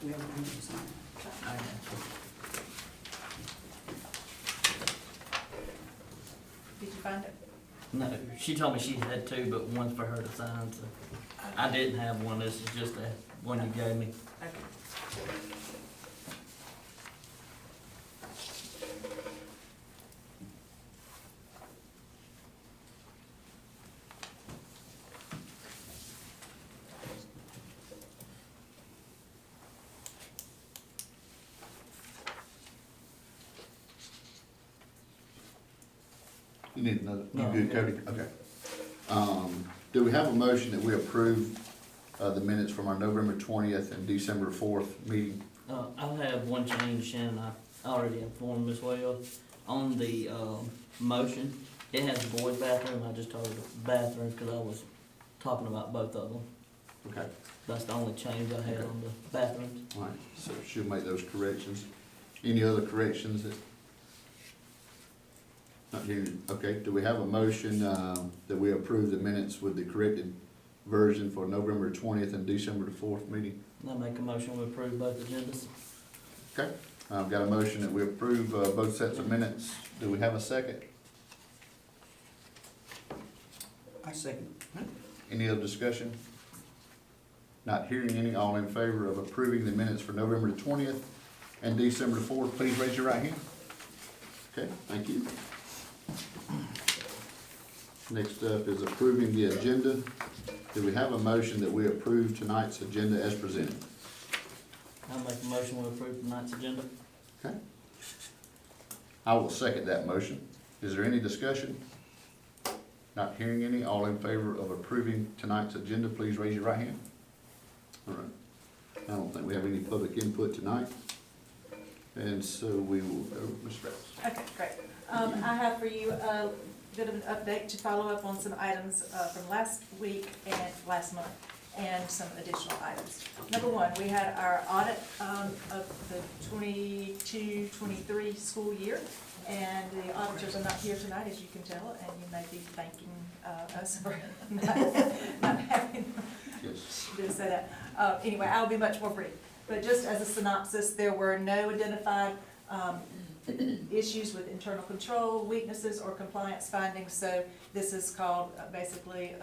We have one to sign. I got you. Did you find it? No, she told me she had two, but one's for her to sign, so I didn't have one. This is just that one you gave me. Okay. You need another, you No, good, Cody? Okay. Do we have a motion that we approve, the minutes from our November 20th and December 4th meeting? I'll have one change, Shannon. I already informed Ms. Wells. On the, motion, it has a boys' bathroom. I just told her bathrooms because I was talking about both of them. Okay, That's the only change I had on the bathrooms. all right, so she'll make those corrections. Any other corrections that? Not hearing, okay, do we have a motion, that we approve the minutes with the corrected version for November 20th and December the 4th meeting? I make a motion to approve both agendas. Okay, I've got a motion that we approve, both sets of minutes. Do we have a second? I second. Any other discussion? Not hearing any, all in favor of approving the minutes for November the 20th and December the 4th, please raise your right hand. Okay, thank you. Next up is approving the agenda. Do we have a motion that we approve tonight's agenda as presented? I make a motion to approve tonight's agenda. Okay. I will second that motion. Is there any discussion? Not hearing any, all in favor of approving tonight's agenda, please raise your right hand. All right. I don't think we have any public input tonight. And so we will go, Ms. Strauss. Okay, great. I have for you a bit of an update to follow up on some items from last week and last month, and some additional items. Number one, we had our audit of the 22-23 school year, and the auditors are not here tonight, as you can tell, and you may be thanking us for not having Yes. did say that. Anyway, I'll be much more brief. But just as a synopsis, there were no identified issues with internal control, weaknesses, or compliance findings. So this is called basically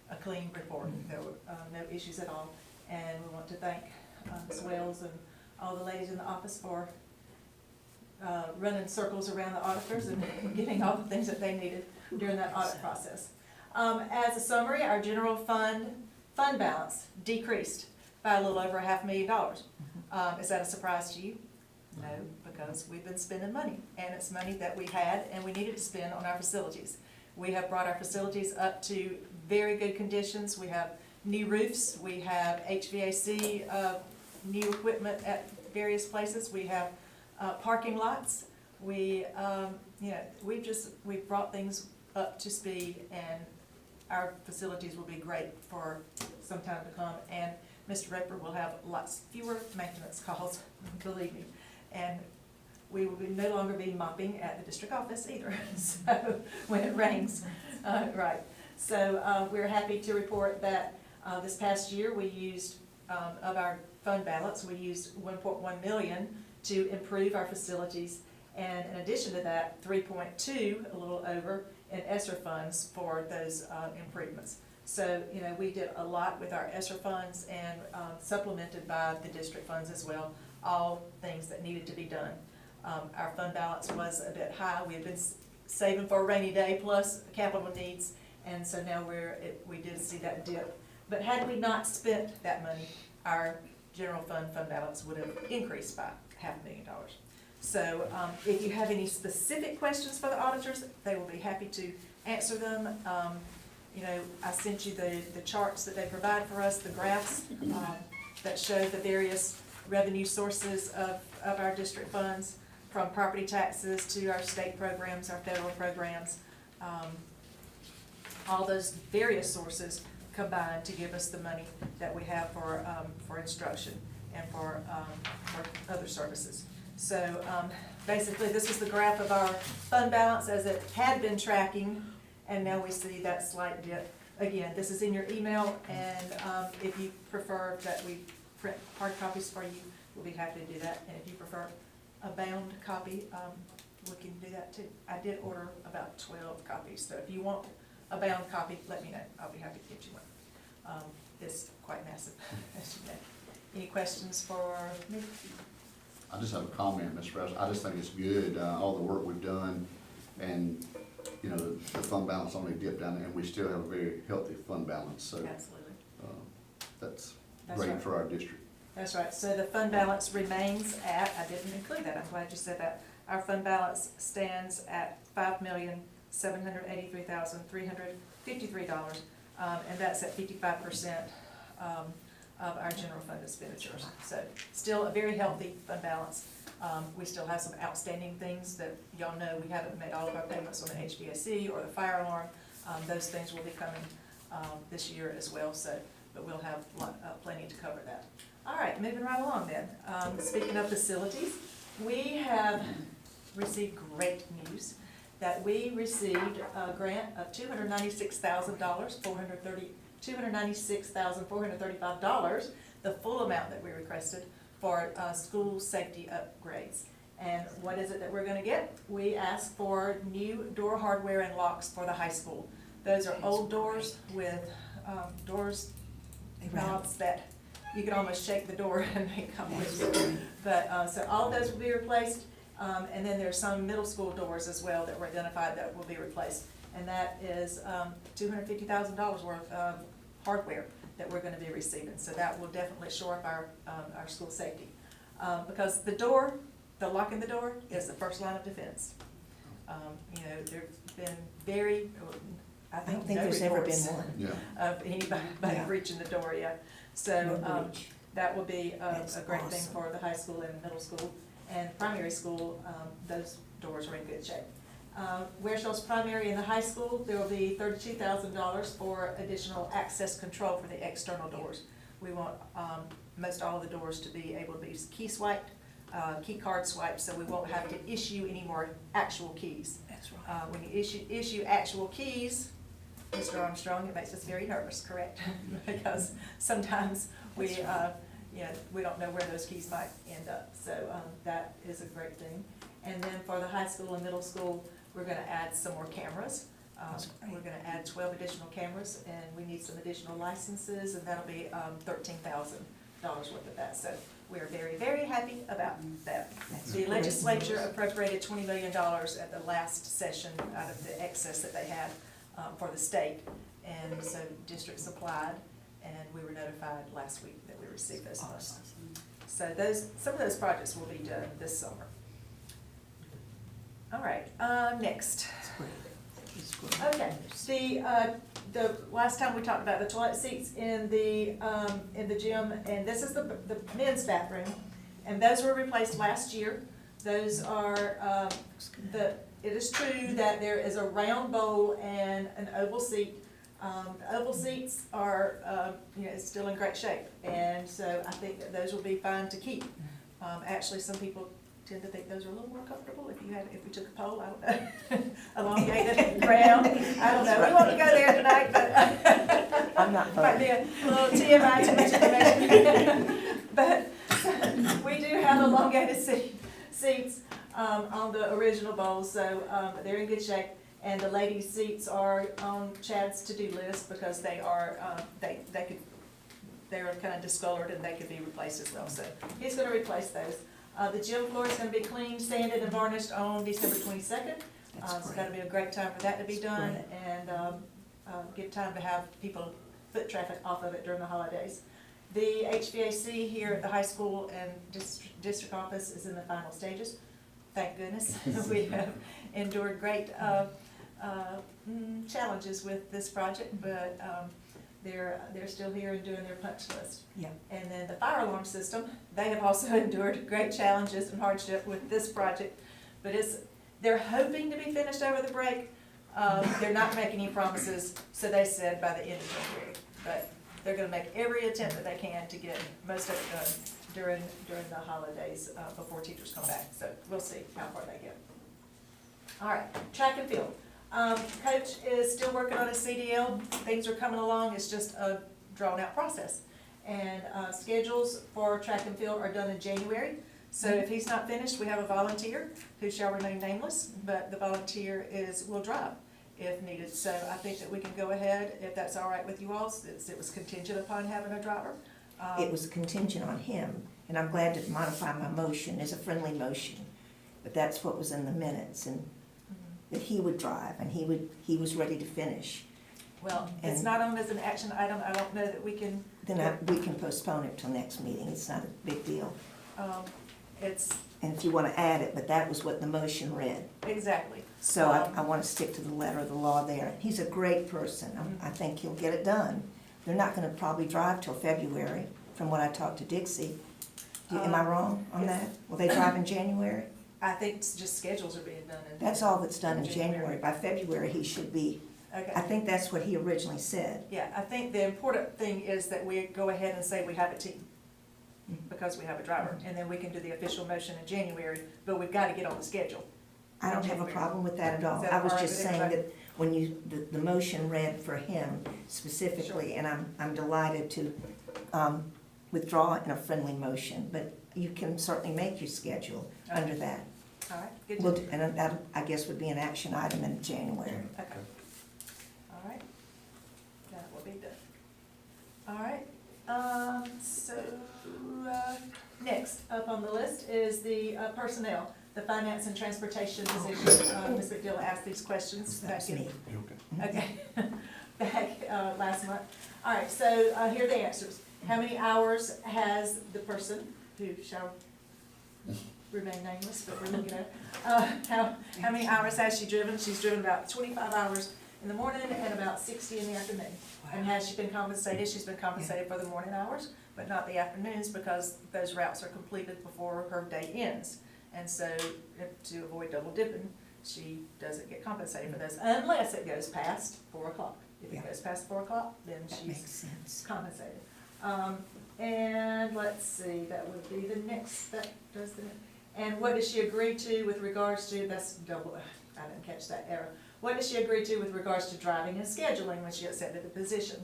a clean report. There were no issues at all. And we want to thank Ms. Wells and all the ladies in the office for running circles around the auditors and getting all the things that they needed during that audit process. As a summary, our general fund balance decreased by a little over $500,000. Is that a surprise to you? No, because we've been spending money, and it's money that we had and we needed to spend on our facilities. We have brought our facilities up to very good conditions. We have new roofs, we have HVAC, new equipment at various places. We have parking lots. We've brought things up to speed, and our facilities will be great for some time to come. And Mr. Raper will have lots fewer maintenance calls, believe me. And we will no longer be mopping at the district office either, so, when it rains, right. So, we're happy to report that, this past year, we used, of our fund balance, we used 1.1 million to improve our facilities. And in addition to that, 3.2, a little over, in ESSER funds for those, improvements. So, we did a lot with our ESSER funds, and supplemented by the district funds as well, all things that needed to be done. Our fund balance was a bit high. We had been saving for a rainy day plus capital needs, and so now we did see that dip. But had we not spent that money, our general fund balance would have increased by $500,000. So if you have any specific questions for the auditors, they will be happy to answer them. I sent you the charts that they provide for us, the graphs that show the various revenue sources of our district funds, from property taxes to our state programs, our federal programs. All those various sources combine to give us the money that we have for instruction and for other services. So basically, this was the graph of our fund balance as it had been tracking, and now we see that slight dip. Again, this is in your email, and if you prefer that we print hard copies for you, we'll be happy to do that. And if you prefer a bound copy, we can do that too. I did order about 12 copies, so if you want a bound copy, let me know. I'll be happy to get you one. It's quite massive, as you know. Any questions for me? I just have a comment, Mr. President. I just think it's good, all the work we've done, and, you know, the fund balance only dipped down, and we still have a very healthy fund balance, so, Absolutely. that's That's great right. for our district. That's right. So the fund balance remains at, I didn't include that, I'm glad you said that. Our fund balance stands at $5,783,353, and that's at 55% of our general fund expenditures. So still a very healthy fund balance. We still have some outstanding things that y'all know, we haven't made all of our payments on the HVAC or the fire alarm. Those things will be coming this year as well, so, but we'll have plenty to cover that. All right, moving right along then. Speaking of facilities, we have received great news that we received a grant of $296,435, the full amount that we requested for school safety upgrades. And what is it that we're gonna get? We asked for new door hardware and locks for the high school. Those are old doors with doors, knobs that you can almost shake the door and they come loose. But, so all of those will be replaced, and then there's some middle school doors as well that were identified that will be replaced. And that is $250,000 worth of hardware that we're gonna be receiving. So that will definitely shore up our school safety. Because the door, the lock in the door is the first line of defense. You know, there's been very, I I think don't think no there's ever been reports one. Yeah. of anybody Yeah. breaching the door yet. So, No breach. that will be That's a great thing awesome. for the high school and middle school. And primary school, those doors are in good shape. Ware Shoals Primary and the high school, there will be $32,000 for additional access control for the external doors. We want, most all of the doors to be able to be key swiped, key card swiped, so we won't have to issue any more actual keys. That's right. When you issue actual keys, Mr. Armstrong, it makes us very nervous, correct? Because sometimes we, you know, we don't know where those keys might end up. So that is a great thing. And then for the high school and middle school, we're gonna add some more cameras. That's great. We're gonna add 12 additional cameras, and we need some additional licenses, and that'll be $13,000 worth of that. So we're very, very happy about that. That's The great legislature news. appropriated $20 million at the last session out of the excess that they had for the state. And so districts applied, and we were notified last week that we received those funds. So some of those projects will be done this summer. All right, next. It's great. It's great. Okay, the last time we talked about the toilet seats in the gym, and this is the men's bathroom, and those were replaced last year. Those are, it is true that there is a round bowl and an oval seat. The oval seats are, you know, it's still in great shape, and so I think that those will be fine to keep. Actually, some people tend to think those are a little more comfortable if we took a poll, I don't know. Elongated ground, I don't know, we won't go there tonight, but I'm not might be voting. a little TMI, too much information. But we do have elongated seats on the original bowls, so they're in good shape. And the ladies' seats are on Chad's to-do list because they are, they're kind of discolored and they could be replaced as well. So he's gonna replace those. The gym floor is gonna be cleaned, sanded, and varnished on December 22nd. That's So great. that'll be a great time for that to be That's done, great. and give time to have people, foot traffic off of it during the holidays. The HVAC here at the high school and district office is in the final stages. Thank goodness. We have endured great challenges with this project, but they're still here and doing their punch list. Yeah. And then the fire alarm system, they have also endured great challenges and hardship with this project, but they're hoping to be finished over the break. They're not making any promises, so they said by the end of January. But they're gonna make every attempt that they can to get most of it done during the holidays, before teachers come back. So we'll see how far they get. All right, track and field. Coach is still working on his CDL. Things are coming along. It's just a drawn-out process. And schedules for track and field are done in January. So if he's not finished, we have a volunteer who shall remain nameless, but the volunteer will drive if needed. So I think that we can go ahead, if that's all right with you all, since it was contingent upon having a driver. It was contingent on him, and I'm glad to modify my motion as a friendly motion. But that's what was in the minutes, and that he would drive, and he was ready to finish. Well, it's And- not on as an action item, I don't know that we can, Then we can postpone it till next meeting, it's not a big deal. it's, And if you wanna add it, but that was what the motion read. exactly. So I wanna stick to the letter of the law there. He's a great person, I think he'll get it done. They're not gonna probably drive till February, from what I talked to Dixie. Am I wrong on yes. that? Will they drive in January? I think it's just schedules are being done in. That's all that's done in January. By February, he should be, I Okay, think that's what he originally said. yeah, I think the important thing is that we go ahead and say we have a team, because we have a driver, and then we can do the official motion in January, but we've gotta get on the schedule. I don't have a problem with that at all. Is that I was all right just with saying everybody? that when the motion read for him specifically, and I'm delighted to withdraw in a friendly motion, but you can certainly make your schedule under that. All right, good. Well, and that, I guess, would be an action item in January. Okay. All right. That will be done. All right, next up on the list is the personnel, the finance and transportation position. Ms. McDill asked these questions back That's in. me. Okay, back last month. All right, so here are the answers. How many hours has the person who shall remain nameless, but we're looking at it. How many hours has she driven? She's driven about 25 hours in the morning and about 60 in the afternoon. And has she been compensated? She's been compensated for the morning hours, but not the afternoons because those routes are completed before her day ends. And so to avoid double dipping, she doesn't get compensated for those unless it goes past 4 o'clock. If Yeah. it goes past 4 o'clock, then That she's makes sense. compensated. And let's see, that would be the next, that does the, and what does she agree to with regards to, that's double, I didn't catch that error. What does she agree to with regards to driving and scheduling when she accepted the position?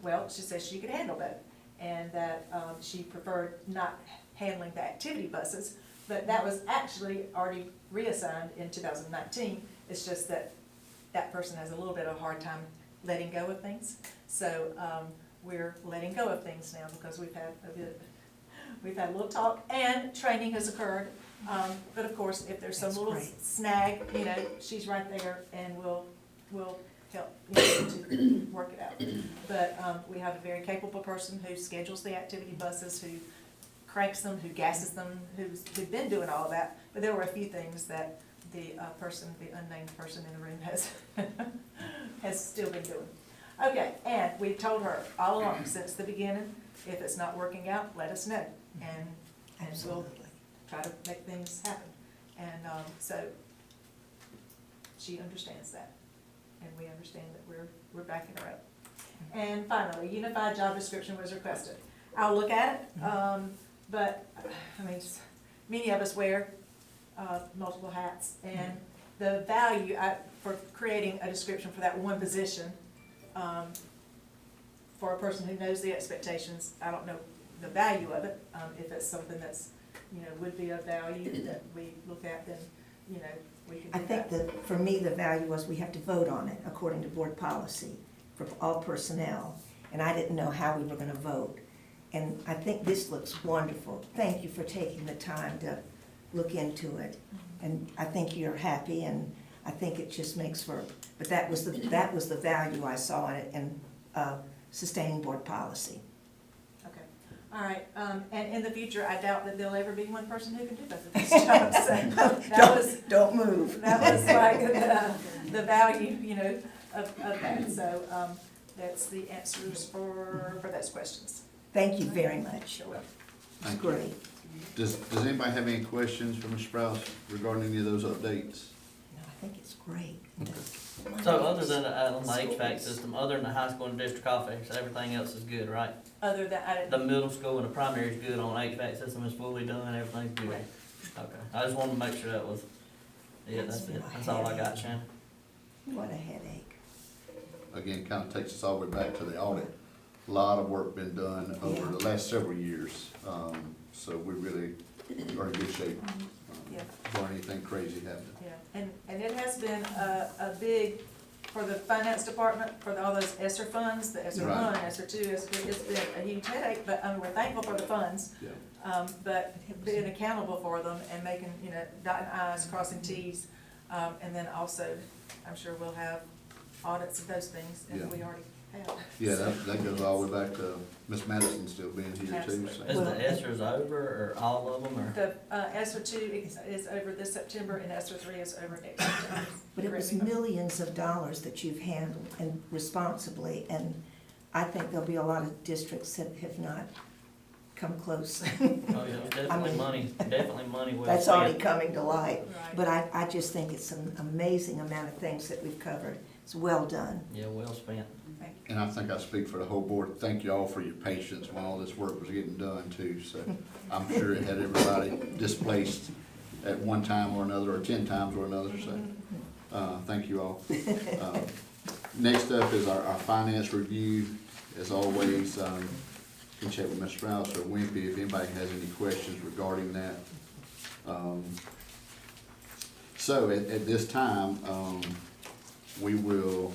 Well, she says she could handle that, and that she preferred not handling the activity buses, but that was actually already reassigned in 2019. It's just that that person has a little bit of a hard time letting go of things. So we're letting go of things now because we've had a little talk and training has occurred. But of course, if there's some That's little great. snag, you know, she's right there and we'll help, you know, to work it out. But we have a very capable person who schedules the activity buses, who cranks them, who gasses them, who's been doing all of that. But there were a few things that the unnamed person in the room has still been doing. Okay, and we've told her all along since the beginning, if it's not working out, let us know, and we'll Absolutely. try to make things happen. And so she understands that, and we understand that we're backing her up. And finally, unified job description was requested. I'll look at it, but, I mean, many of us wear multiple hats, and the value for creating a description for that one position, for a person who knows the expectations, I don't know the value of it. If it's something that's, you know, would be of value that we look at, then, you know, we can do I think that, for me, the value was we have to vote on it according to board policy for all personnel, and I didn't know how we were gonna vote. And I think this looks wonderful. Thank you for taking the time to look into it. And I think you're happy, and I think it just makes for, but that was the value I saw in it, and sustaining board policy. Okay, all right, and in the future, I doubt that there'll ever be one person who can do both of these jobs, so that was, Don't move. that was like the value, you know, of that, so, that's the answers for those questions. Thank you very much. Sure will. It's Thank you. great. Does anybody have any questions for Ms. Sprouse regarding any of those updates? No, I think it's great. So other than on the HVAC system, other than the high school and district office, everything else is good, right? Other than, I The didn't, middle school and the primary is good on HVAC system is fully done, everything's good. Right. Okay, I just wanted to make sure that was, yeah, that's it, that's all I got, Shannon. What a headache. Again, kind of takes us all the way back to the audit. lot of work been done over the last several years. So we really are in good shape, Yeah. before anything crazy happened. Yeah, and it has been a big, for the finance department, for all those ESSER funds, the ESSER one, Right. ESSER two, it's been a huge headache, but, I mean, we're thankful for the funds. Yeah. But being accountable for them and making, dotting i's, crossing t's, and then also, I'm sure we'll have audits of those things, and Yeah. we already have. Yeah, that goes all the way back to Miss Madison still being here too, Absolutely. so. Is the ESSERs over, or all of them, or? The, ESSER two is over this September, and ESSER three is over next September. But it was Correct me. millions of dollars that you've handled and responsibly, and I think there'll be a lot of districts that have not come close. Oh, yeah, definitely mean- money well That's already spent. coming to light. Right. But I just think it's an amazing amount of things that we've covered. It's well done. Yeah, well spent. Thank And I think I speak for the whole board. Thank you all for your patience while all this work was getting done too. So I'm sure it had everybody displaced at one time or another, or 10 times or another, so, thank you all. Next up is our finance review. As always, you can check with Ms. Strauss or Wimpy if anybody has any questions regarding that. So at this time, we will,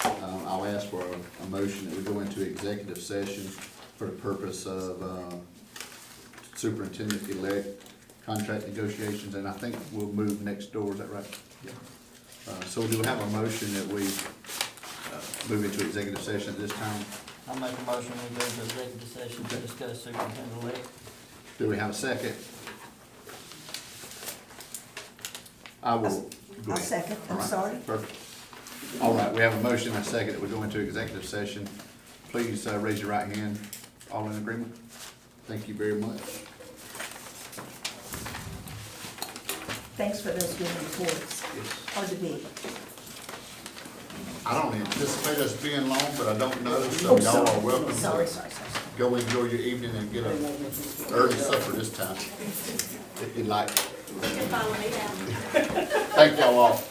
I'll ask for a motion that we go into executive session for the purpose of superintendent-elect contract negotiations, and I think we'll move next door, is that right? Yeah. So do we have a motion that we move into executive session at this time? I'll make a motion, we go into executive session to discuss superintendent-elect. Do we have a second? I will. Go I'll ahead. second, All I'm right, sorry. Perfect. All right, we have a motion and a second that we go into executive session. Please raise your right hand. All in agreement? Thank you very much. Thanks for those good reports. Yes. Hard to beat. I don't anticipate us being long, but I don't know, Oh, so y'all sorry. are welcome Sorry, to sorry, sorry. go enjoy your evening and get an early supper this time, if you'd like. you. You can follow me down. Thank y'all all.